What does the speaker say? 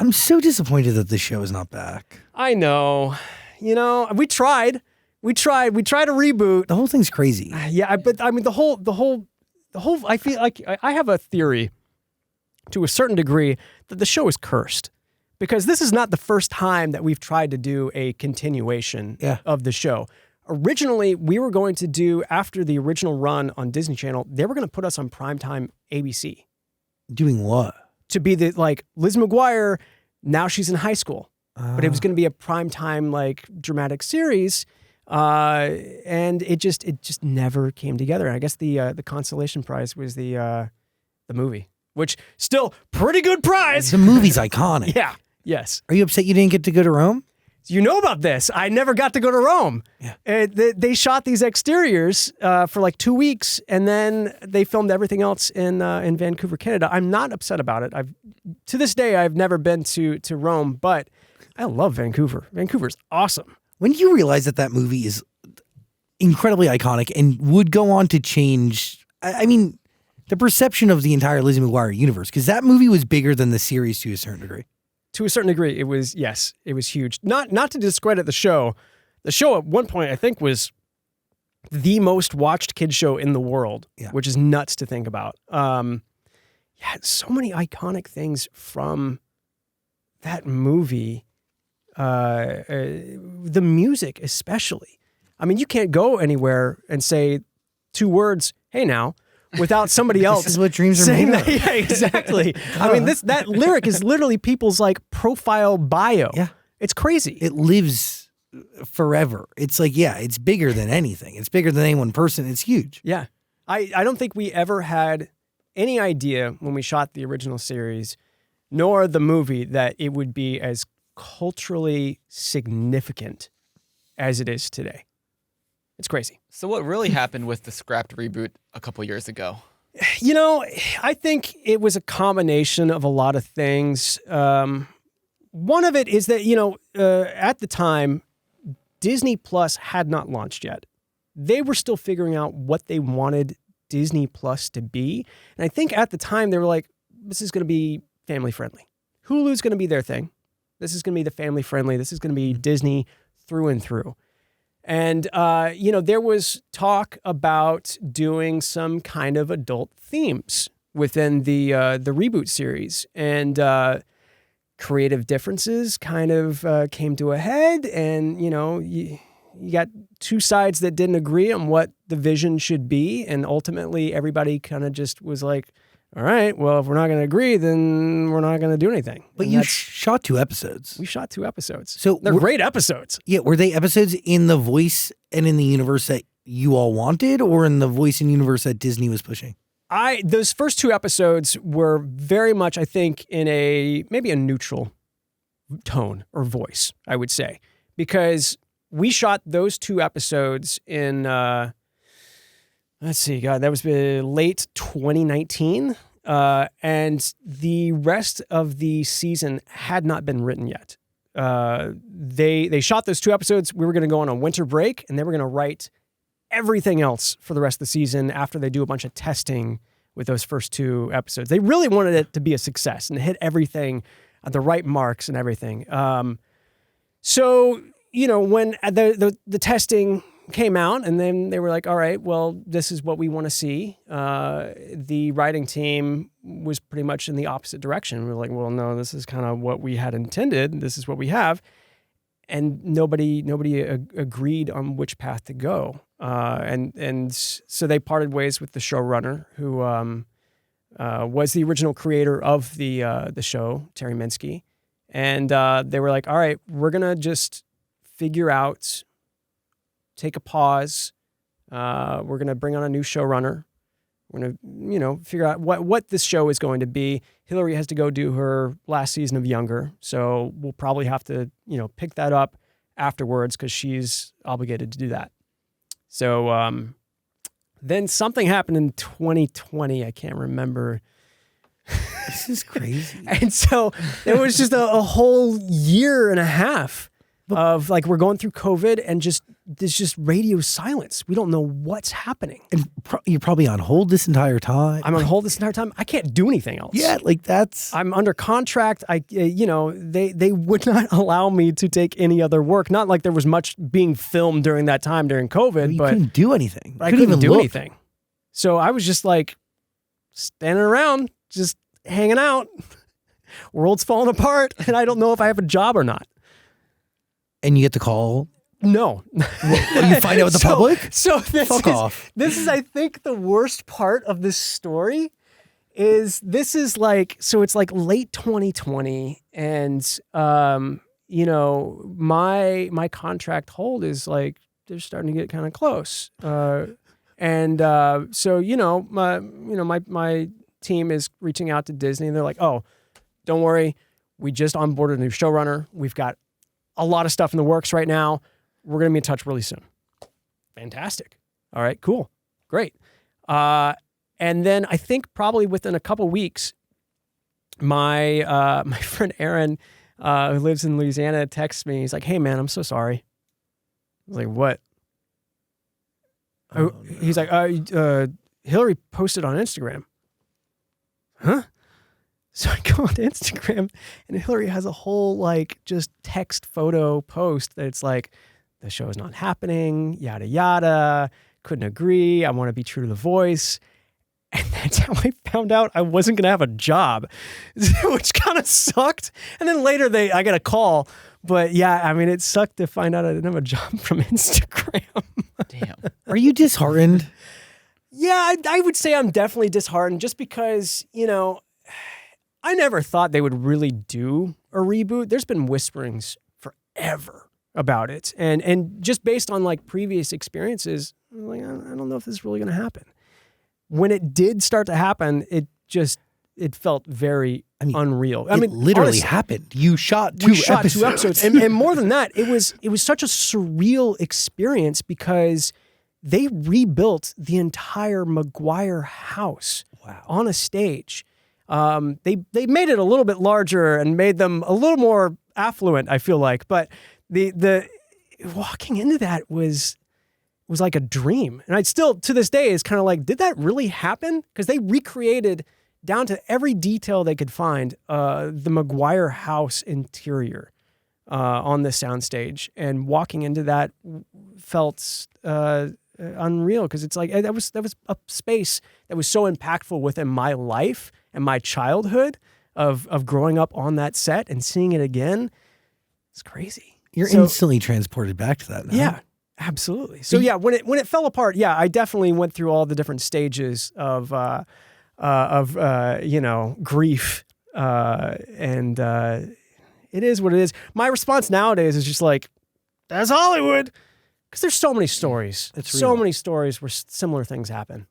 I'm so disappointed that the show is not back. I know. You know, we tried. We tried a reboot. The whole thing's crazy. Yeah, but I mean, the whole. I feel like I have a theory, to a certain degree, that the show is cursed, because this is not the first time that we've tried to do a continuation of the show. Originally, we were going to do, after the original run on Disney Channel, they were going to put us on primetime ABC. Doing what? To be the, like, Liz McGuire, now she's in high school. But it was going to be a primetime, like, dramatic series. And it just never came together. And I guess the consolation prize was the movie, which still pretty good prize. The movie's iconic. Yeah. Yes. Are you upset you didn't get to go to Rome? You know about this. I never got to go to Rome. Yeah. They shot these exteriors for like 2 weeks, and then they filmed everything else in Vancouver, Canada. I'm not upset about it. To this day, I've never been to Rome, but I love Vancouver. Vancouver's awesome. When did you realize that movie is incredibly iconic and would go on to change, I mean, the perception of the entire Lizzie McGuire universe? Because that movie was bigger than the series to a certain degree. To a certain degree, it was huge. Not to discredit the show. The show at one point, I think, was the most watched kids show in the world, which is nuts to think about. So many iconic things from that movie. The music, especially. I mean, you can't go anywhere and say 2 words, "Hey now," without somebody else. This is what dreams are made of. Yeah, exactly. I mean, that lyric is literally people's like profile bio. Yeah. It's crazy. It lives forever. It's like, it's bigger than anything. It's bigger than any one person. It's huge. Yeah. I don't think we ever had any idea when we shot the original series, nor the movie, that it would be as culturally significant as it is today. It's crazy. So what really happened with the scrapped reboot a couple years ago? You know, I think it was a combination of a lot of things. One of it is that, at the time, Disney Plus had not launched yet. They were still figuring out what they wanted Disney Plus to be. And I think at the time they were like, this is going to be family friendly. Hulu's going to be their thing. This is going to be the family friendly. This is going to be Disney through and through. And, there was talk about doing some kind of adult themes within the reboot series. And creative differences kind of came to a head. And, you got 2 sides that didn't agree on what the vision should be. And ultimately, everybody kind of just was like, all right, well, if we're not going to agree, then we're not going to do anything. But you shot 2 episodes. We shot 2 episodes. So they're great episodes. Yeah, were they episodes in the voice and in the universe that you all wanted, or in the voice and universe that Disney was pushing? Those first 2 episodes were very much, I think, in maybe a neutral tone or voice, I would say. Because we shot those 2 episodes in... let's see, God, that was late 2019, and the rest of the season had not been written yet. They shot those 2 episodes. We were going to go on a winter break, and they were going to write everything else for the rest of the season after they do a bunch of testing with those first 2 episodes. They really wanted it to be a success and hit everything at the right marks and everything. So, when the testing came out, and then they were like, all right, well, this is what we want to see. The writing team was pretty much in the opposite direction. We were like, well, no, this is kind of what we had intended. This is what we have. And nobody agreed on which path to go. And so they parted ways with the showrunner, who was the original creator of the show, Terry Minsky. And they were like, all right, we're going to just figure out, take a pause. We're going to bring on a new showrunner. We're going to, figure out what this show is going to be. Hillary has to go do her last season of Younger. So we'll probably have to, pick that up afterwards because she's obligated to do that. So then something happened in 2020. I can't remember. This is crazy. And so there was just a whole year and a half of like we're going through COVID and there's just radio silence. We don't know what's happening. And you're probably on hold this entire time. I'm on hold this entire time. I can't do anything else. Yeah, like that's... I'm under contract. They would not allow me to take any other work. Not like there was much being filmed during that time during COVID, you but couldn't do anything. I couldn't do anything. So I was just like standing around, just hanging out. World's falling apart, and I don't know if I have a job or not. And you get the call? No. You find out with the public? So Fuck off. This is, I think, the worst part of this story is it's like late 2020, and my contract hold is like they're starting to get kind of close. So my team is reaching out to Disney, and they're like, "Oh, don't worry, we just onboarded a new showrunner. We've got a lot of stuff in the works right now. We're going to be in touch really soon." Fantastic. All right, cool. Great. And then I think probably within a couple weeks, my friend Aaron, who lives in Louisiana, texts me. He's like, "Hey, man, I'm so sorry." I was like, "What?" Oh, He's like, "Hillary posted on Instagram." Huh? So I go on Instagram, and Hillary has a whole just text photo post that it's like, "The show is not happening, yada yada, couldn't agree, I want to be true to the voice." And that's how I found out I wasn't going to have a job, which kind of sucked. And then later I got a call. But yeah, I mean, it sucked to find out I didn't have a job from Instagram. Damn. Are you disheartened? Yeah, I would say I'm definitely disheartened just because, I never thought they would really do a reboot. There's been whisperings forever about it. And just based on previous experiences, I'm like, I don't know if this is really going to happen. When it did start to happen, it felt very unreal. I mean, literally honestly, happened. You shot two episodes. and more than that, it was such a surreal experience because they rebuilt the entire McGuire house on a stage. They made it a little bit larger and made them a little more affluent, I feel like. But the walking into that was like a dream. And I'd still, to this day, is kind of like, did that really happen? Because they recreated down to every detail they could find the McGuire house interior on the soundstage. And walking into that felt unreal because it's like that was a space that was so impactful within my life and my childhood of growing up on that set and seeing it again. It's crazy. You're instantly transported back to that now. Yeah, absolutely. So yeah, when it fell apart, yeah, I definitely went through all the different stages of grief, and it is what it is. My response nowadays is just like, that's Hollywood. Because there's so many stories. It's so real. many stories where similar things happen.